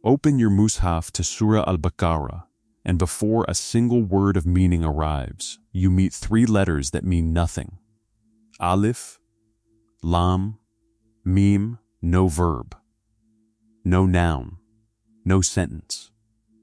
Open your mushaf to Surah Al-Baqarah, and before a single word of meaning arrives, you meet 3 letters that mean nothing. Alif, Lam, Mim, no verb, no noun, no sentence.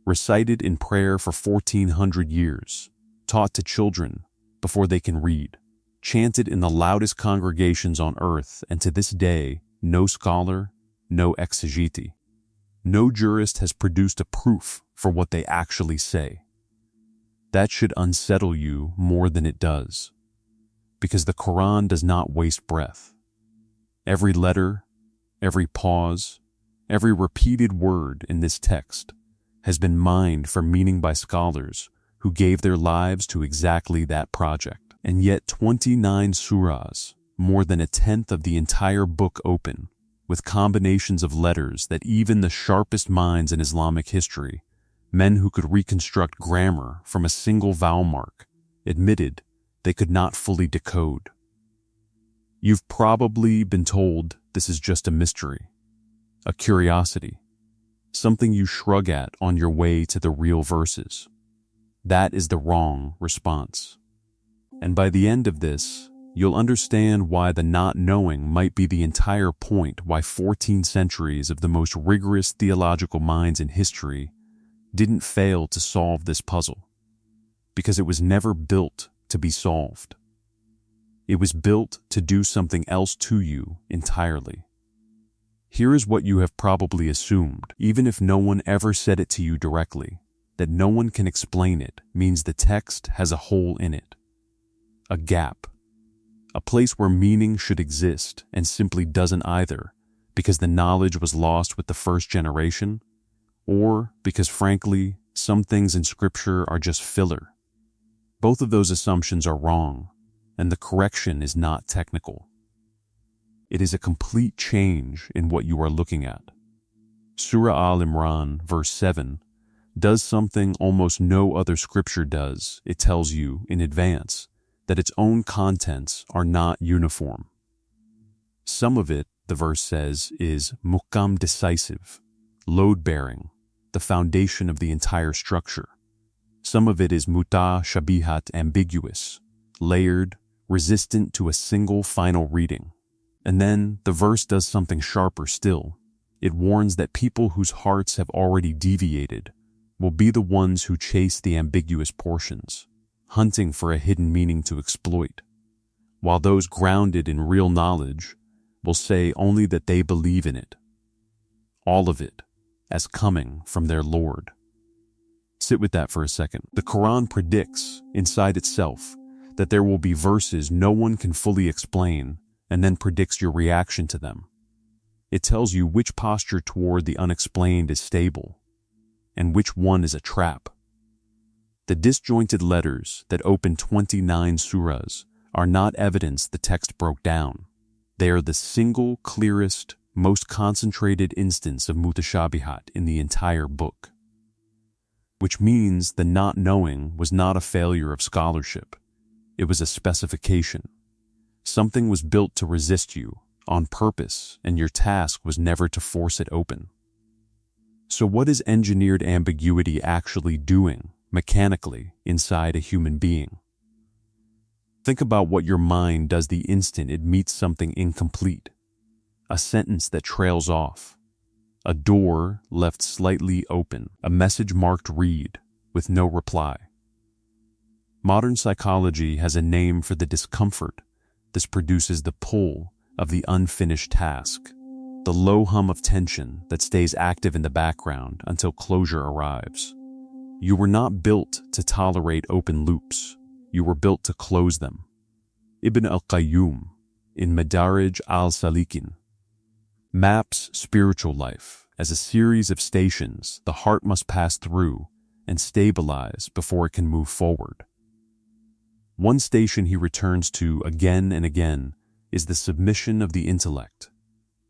Recited in prayer for 1400 years, taught to children before they can read, chanted in the loudest congregations on earth, and to this day, no scholar, no exegete, no jurist has produced a proof for what they actually say. That should unsettle you more than it does, because the Qur'an does not waste breath. Every letter, every pause, every repeated word in this text has been mined for meaning by scholars who gave their lives to exactly that project. And yet 29 surahs, more than 1/10 of the entire book, open with combinations of letters that even the sharpest minds in Islamic history, men who could reconstruct grammar from a single vowel mark, admitted they could not fully decode. You've probably been told this is just a mystery, a curiosity, something you shrug at on your way to the real verses. That is the wrong response. And by the end of this, you'll understand why the not knowing might be the entire point why 14 centuries of the most rigorous theological minds in history didn't fail to solve this puzzle. Because it was never built to be solved. It was built to do something else to you entirely. Here is what you have probably assumed, even if no one ever said it to you directly. That no one can explain it means the text has a hole in it. A gap. A place where meaning should exist and simply doesn't either, because the knowledge was lost with the first generation, or because frankly, some things in Scripture are just filler. Both of those assumptions are wrong, and the correction is not technical. It is a complete change in what you are looking at. Surah Al-Imran, verse 7, does something almost no other scripture does. It tells you in advance that its own contents are not uniform. Some of it, the verse says, is muqam, decisive, load-bearing, the foundation of the entire structure. Some of it is shabihat, ambiguous, layered, resistant to a single final reading. And then the verse does something sharper still. It warns that people whose hearts have already deviated will be the ones who chase the ambiguous portions, hunting for a hidden meaning to exploit, while those grounded in real knowledge will say only that they believe in it, all of it, as coming from their Lord. Sit with that for a second. The Quran predicts inside itself that there will be verses no one can fully explain, and then predicts your reaction to them. It tells you which posture toward the unexplained is stable, and which one is a trap. The disjointed letters that open 29 surahs are not evidence the text broke down. They are the single clearest, most concentrated instance of mutashabihat in the entire book. Which means the not knowing was not a failure of scholarship. It was a specification. Something was built to resist you on purpose, and your task was never to force it open. So what is engineered ambiguity actually doing, mechanically, inside a human being? Think about what your mind does the instant it meets something incomplete. A sentence that trails off. A door left slightly open. A message marked read with no reply. Modern psychology has a name for the discomfort this produces, the pull of the unfinished task, the low hum of tension that stays active in the background until closure arrives. You were not built to tolerate open loops. You were built to close them. Ibn al-Qayyum, in Madarij al-Salikin, maps spiritual life as a series of stations the heart must pass through and stabilize before it can move forward. One station he returns to again and again is the submission of the intellect,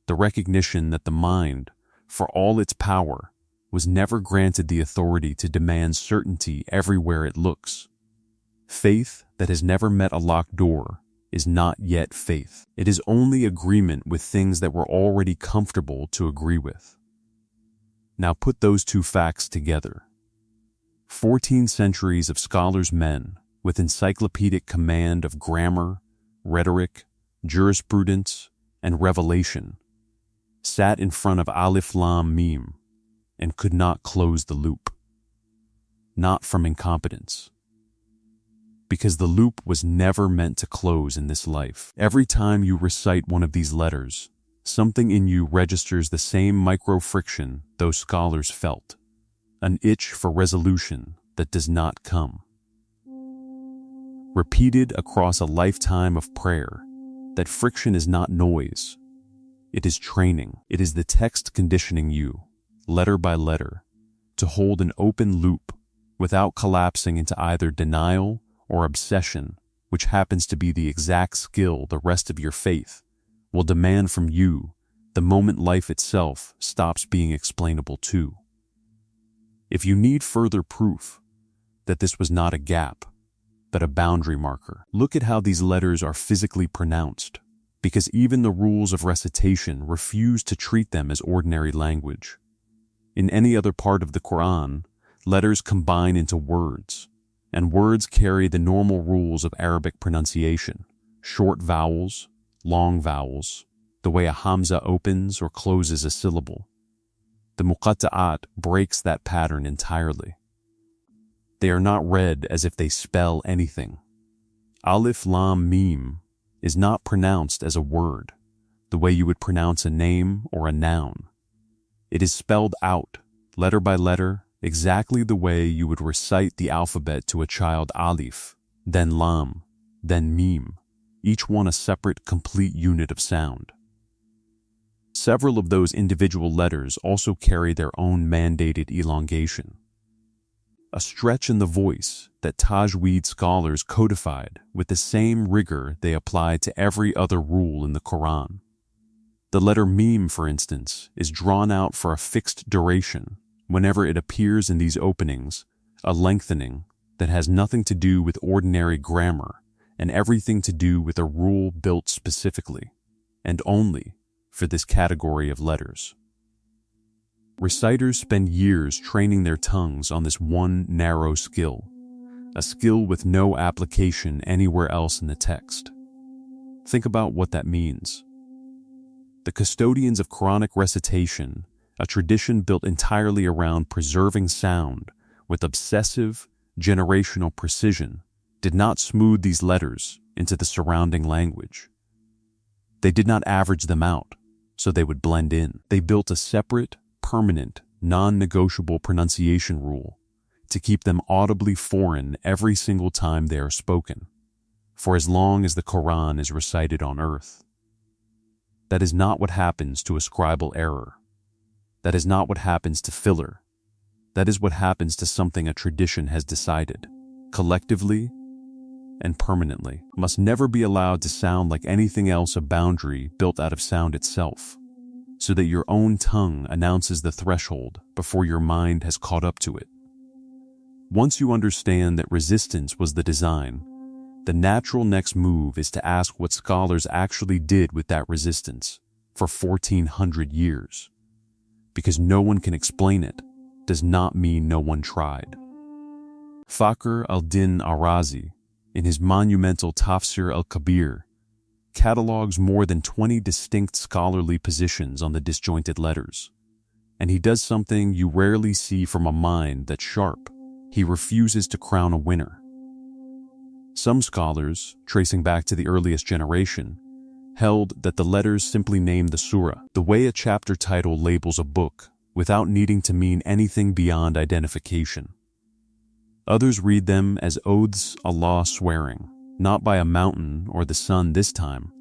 the recognition that the mind, for all its power, was never granted the authority to demand certainty everywhere it looks. Faith that has never met a locked door is not yet faith. It is only agreement with things that we're already comfortable to agree with. Now put those two facts together. 14 centuries of scholars men with encyclopedic command of grammar, rhetoric, jurisprudence, and revelation sat in front of Alif Lam Mim and could not close the loop. Not from incompetence, because the loop was never meant to close in this life. Every time you recite one of these letters, something in you registers the same micro-friction those scholars felt, an itch for resolution that does not come. Repeated across a lifetime of prayer, that friction is not noise. It is training. It is the text conditioning you, letter by letter, to hold an open loop without collapsing into either denial or obsession, which happens to be the exact skill the rest of your faith will demand from you the moment life itself stops being explainable too. If you need further proof that this was not a gap, but a boundary marker, look at how these letters are physically pronounced, because even the rules of recitation refuse to treat them as ordinary language. In any other part of the Qur'an, letters combine into words, and words carry the normal rules of Arabic pronunciation: short vowels, long vowels, the way a hamza opens or closes a syllable. The Muqattaʿat breaks that pattern entirely. They are not read as if they spell anything. Alif Lam Mim is not pronounced as a word, the way you would pronounce a name or a noun. It is spelled out, letter by letter, exactly the way you would recite the alphabet to a child: Alif, then Lam, then Mim, each one a separate, complete unit of sound. Several of those individual letters also carry their own mandated elongation, a stretch in the voice that Tajweed scholars codified with the same rigor they applied to every other rule in the Qur'an. The letter Mim, for instance, is drawn out for a fixed duration whenever it appears in these openings, a lengthening that has nothing to do with ordinary grammar and everything to do with a rule built specifically, and only for this category of letters. Reciters spend years training their tongues on this one narrow skill, a skill with no application anywhere else in the text. Think about what that means. The custodians of Quranic recitation, a tradition built entirely around preserving sound with obsessive, generational precision, did not smooth these letters into the surrounding language. They did not average them out so they would blend in. They built a separate, permanent, non-negotiable pronunciation rule to keep them audibly foreign every single time they are spoken, for as long as the Qur'an is recited on earth. That is not what happens to a scribal error. That is not what happens to filler. That is what happens to something a tradition has decided, collectively and permanently, must never be allowed to sound like anything else, a boundary built out of sound itself, so that your own tongue announces the threshold before your mind has caught up to it. Once you understand that resistance was the design, the natural next move is to ask what scholars actually did with that resistance for 1400 years. Because no one can explain it does not mean no one tried. Fakhr al-Din Arazi, in his monumental Tafsir al-Kabir, catalogs more than 20 distinct scholarly positions on the disjointed letters, and he does something you rarely see from a mind that's sharp. He refuses to crown a winner. Some scholars, tracing back to the earliest generation, held that the letters simply named the surah, the way a chapter title labels a book, without needing to mean anything beyond identification. Others read them as oaths Allah swearing, not by a mountain or the sun this time,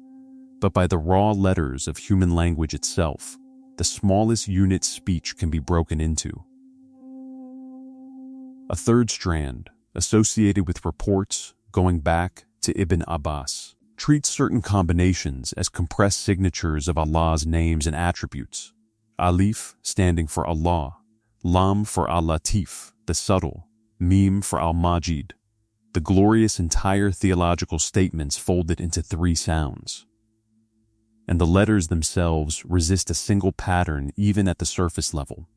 but by the raw letters of human language itself, the smallest unit speech can be broken into. A third strand, associated with reports going back to Ibn Abbas, treats certain combinations as compressed signatures of Allah's names and attributes. Alif standing for Allah, Lam for Al-Latif, the subtle, Mim for Al-Majid, the glorious entire theological statements folded into 3 sounds. And the letters themselves resist a single pattern even at the surface level,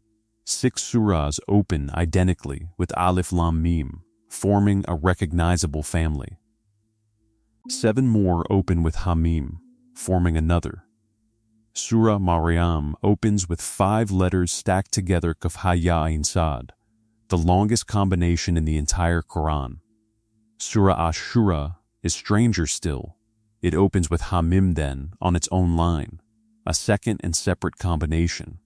6 surahs open identically with Alif Lam Mim, forming a recognizable family. 7 more open with Hamim, forming another. Surah Maryam opens with 5 letters stacked together Qaf-Ha-Ya-Ain-Sad, the longest combination in the entire Qur'an. Surah Ashura is stranger still. It opens with Hamim then, on its own line, a second and separate combination.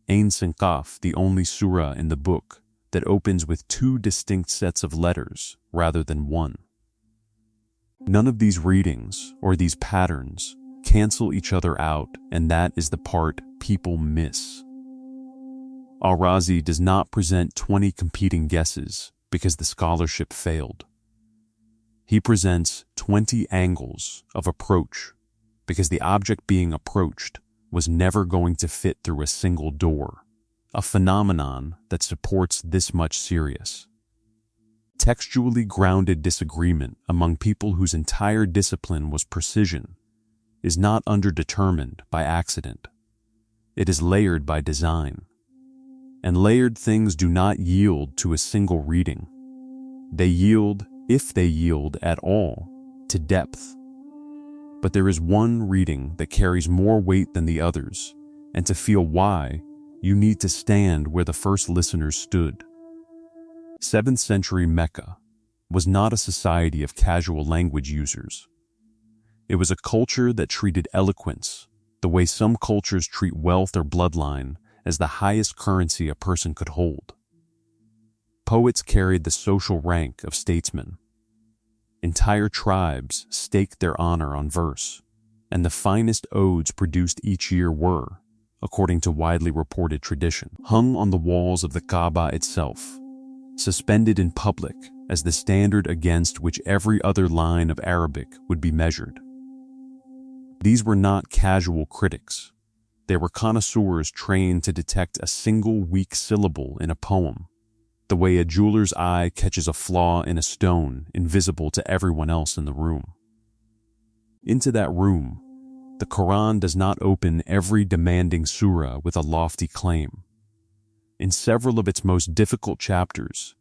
Ain Sin Qaf, the only surah in the book that opens with 2 distinct sets of letters rather than one. None of these readings or these patterns cancel each other out, and that is the part people miss. Al-Razi does not present 20 competing guesses because the scholarship failed. He presents 20 angles of approach because the object being approached was never going to fit through a single door, a phenomenon that supports this much serious. Textually grounded disagreement among people whose entire discipline was precision is not underdetermined by accident. It is layered by design. And layered things do not yield to a single reading. They yield, if they yield at all, to depth. But there is one reading that carries more weight than the others, and to feel why, you need to stand where the first listeners stood. 7th century Mecca was not a society of casual language users. It was a culture that treated eloquence, the way some cultures treat wealth or bloodline, as the highest currency a person could hold. Poets carried the social rank of statesmen. Entire tribes staked their honor on verse, and the finest odes produced each year were, according to widely reported tradition, hung on the walls of the Kaaba itself, suspended in public as the standard against which every other line of Arabic would be measured. These were not casual critics. They were connoisseurs trained to detect a single weak syllable in a poem, the way a jeweler's eye catches a flaw in a stone invisible to everyone else in the room. Into that room, the Quran does not open every demanding surah with a lofty claim. In several of its most difficult chapters,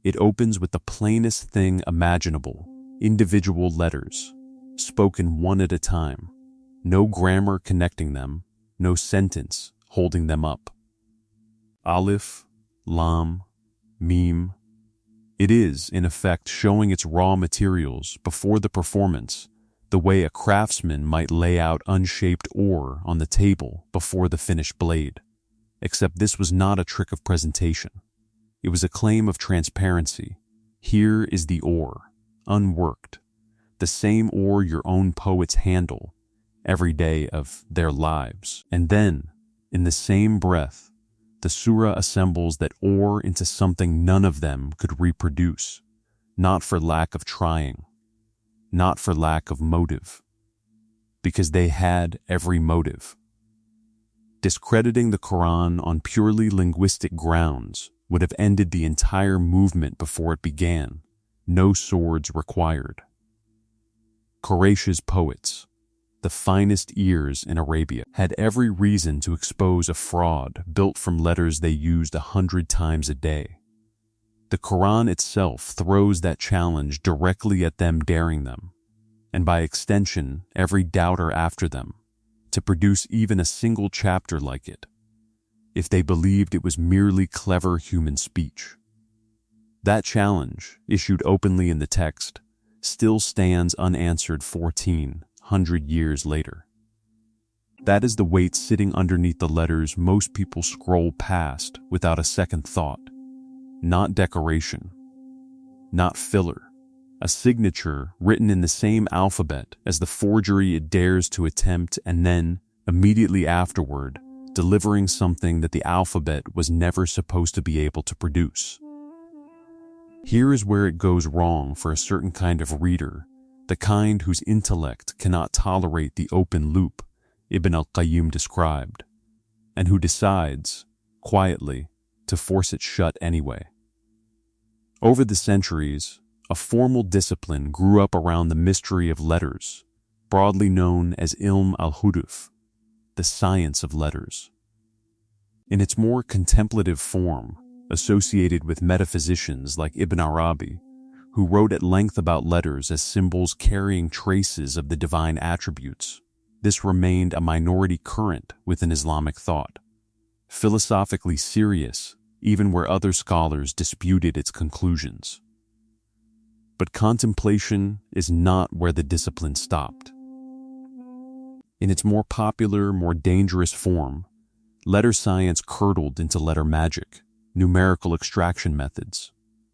it opens with the plainest thing imaginable, individual letters, spoken one at a time, no grammar connecting them, no sentence holding them up. Alif, Lam, Mim. It is, in effect, showing its raw materials before the performance, the way a craftsman might lay out unshaped ore on the table before the finished blade. Except this was not a trick of presentation. It was a claim of transparency. Here is the ore, unworked, the same ore your own poets handle every day of their lives. And then, in the same breath, the surah assembles that ore into something none of them could reproduce, not for lack of trying, not for lack of motive, because they had every motive. Discrediting the Quran on purely linguistic grounds would have ended the entire movement before it began. No swords required. Quraysh's poets, the finest ears in Arabia, had every reason to expose a fraud built from letters they used 100 times a day. The Quran itself throws that challenge directly at them, daring them, and by extension every doubter after them, to produce even a single chapter like it, if they believed it was merely clever human speech. That challenge, issued openly in the text, still stands unanswered 1400 years later. That is the weight sitting underneath the letters most people scroll past without a second thought. Not decoration, not filler, a signature written in the same alphabet as the forgery it dares to attempt, and then, immediately afterward, delivering something that the alphabet was never supposed to be able to produce. Here is where it goes wrong for a certain kind of reader, the kind whose intellect cannot tolerate the open loop Ibn al-Qayyim described, and who decides, quietly, to force it shut anyway. Over the centuries, a formal discipline grew up around the mystery of letters, broadly known as Ilm al Huruf, the science of letters. In its more contemplative form, associated with metaphysicians like Ibn Arabi, who wrote at length about letters as symbols carrying traces of the divine attributes, this remained a minority current within Islamic thought, philosophically serious even where other scholars disputed its conclusions. But contemplation is not where the discipline stopped. In its more popular, more dangerous form, letter science curdled into letter magic, numerical extraction methods,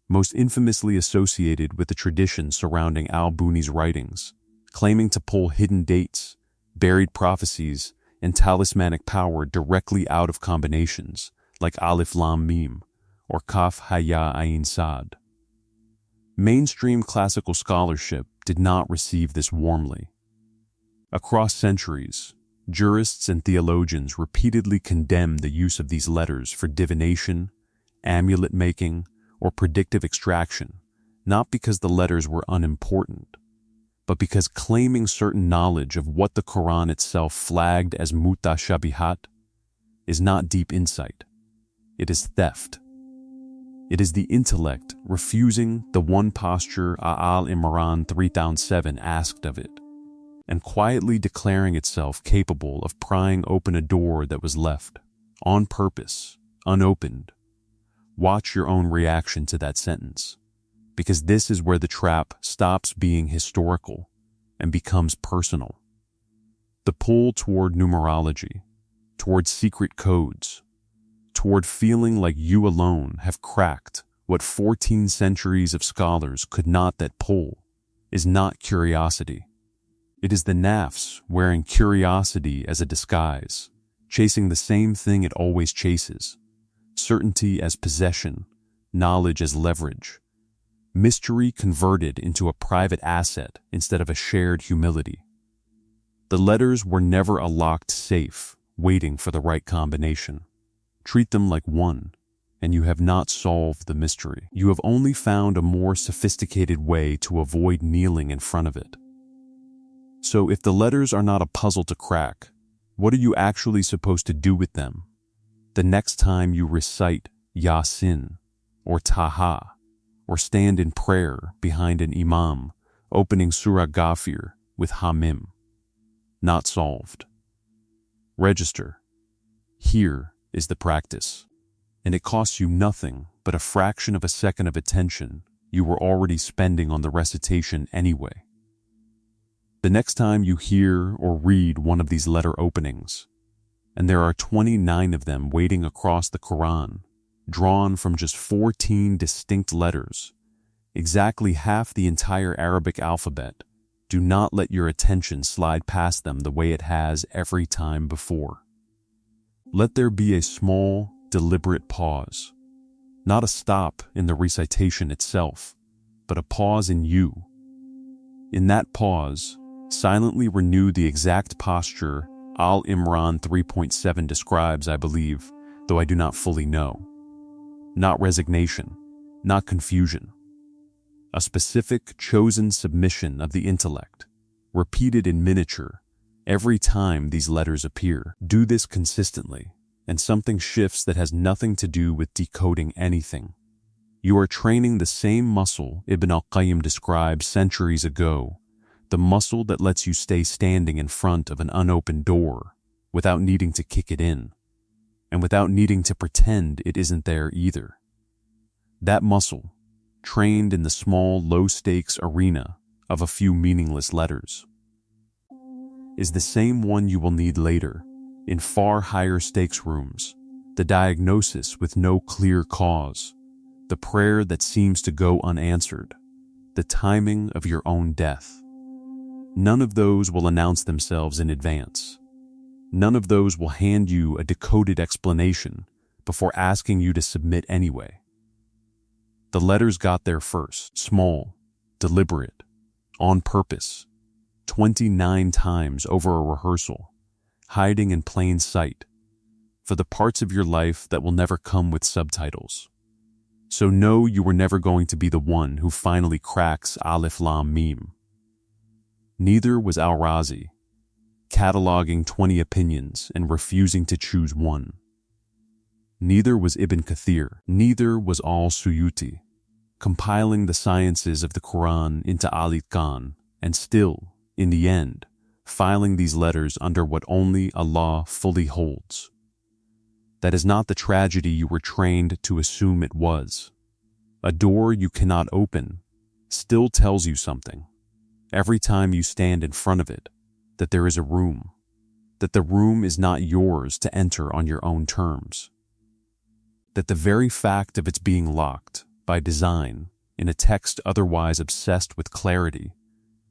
most infamously associated with the tradition surrounding al-Buni's writings, claiming to pull hidden dates, buried prophecies, and talismanic power directly out of combinations like Alif Lam Mim or Kaf Haya Ayin Sad. Mainstream classical scholarship did not receive this warmly. Across centuries, jurists and theologians repeatedly condemned the use of these letters for divination, amulet making, or predictive extraction, not because the letters were unimportant, but because claiming certain knowledge of what the Qur'an itself flagged as mutashabihat is not deep insight. It is theft. It is the intellect refusing the one posture Al-Imran 3007 asked of it, and quietly declaring itself capable of prying open a door that was left, on purpose, unopened. Watch your own reaction to that sentence, because this is where the trap stops being historical and becomes personal. The pull toward numerology, toward secret codes, toward feeling like you alone have cracked what 14 centuries of scholars could not that pull, is not curiosity. It is the nafs wearing curiosity as a disguise, chasing the same thing it always chases, certainty as possession, knowledge as leverage, mystery converted into a private asset instead of a shared humility. The letters were never a locked safe, waiting for the right combination. Treat them like one, and you have not solved the mystery. You have only found a more sophisticated way to avoid kneeling in front of it. So if the letters are not a puzzle to crack, what are you actually supposed to do with them the next time you recite Yasin or Taha or stand in prayer behind an imam opening Surah Ghafir with Hamim? Not solved. Register. Here is the practice, and it costs you nothing but a fraction of a second of attention you were already spending on the recitation anyway. The next time you hear or read one of these letter openings, and there are 29 of them waiting across the Qur'an, drawn from just 14 distinct letters, exactly half the entire Arabic alphabet, do not let your attention slide past them the way it has every time before. Let there be a small, deliberate pause, not a stop in the recitation itself, but a pause in you. In that pause, silently renew the exact posture Al-Imran 3.7 describes, I believe, though I do not fully know. Not resignation, not confusion. A specific, chosen submission of the intellect, repeated in miniature, every time these letters appear. Do this consistently, and something shifts that has nothing to do with decoding anything. You are training the same muscle Ibn al-Qayyim described centuries ago, the muscle that lets you stay standing in front of an unopened door without needing to kick it in, and without needing to pretend it isn't there either. That muscle, trained in the small, low-stakes arena of a few meaningless letters, is the same one you will need later in far higher stakes rooms, the diagnosis with no clear cause, the prayer that seems to go unanswered, the timing of your own death. None of those will announce themselves in advance. None of those will hand you a decoded explanation before asking you to submit anyway. The letters got there first, small, deliberate, on purpose, 29 times over a rehearsal, hiding in plain sight, for the parts of your life that will never come with subtitles. So know you were never going to be the one who finally cracks Alif Lam Mim. Neither was Al-Razi, cataloging 20 opinions and refusing to choose one. Neither was Ibn Kathir. Neither was al-Suyuti, compiling the sciences of the Qur'an into Alif Khan, and still, in the end, filing these letters under what only Allah fully holds. That is not the tragedy you were trained to assume it was. A door you cannot open still tells you something, every time you stand in front of it, that there is a room, that the room is not yours to enter on your own terms, that the very fact of its being locked, by design, in a text otherwise obsessed with clarity,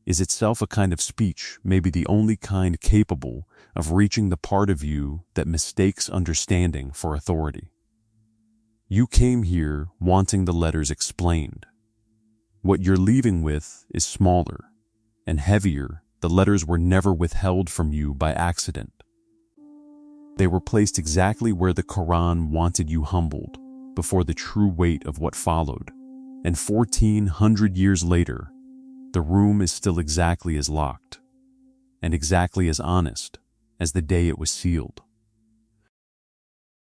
is itself a kind of speech, maybe the only kind capable of reaching the part of you that mistakes understanding for authority. You came here wanting the letters explained. What you're leaving with is smaller and heavier. The letters were never withheld from you by accident. They were placed exactly where the Quran wanted you humbled, before the true weight of what followed. And 1400 years later, the room is still exactly as locked and exactly as honest as the day it was sealed.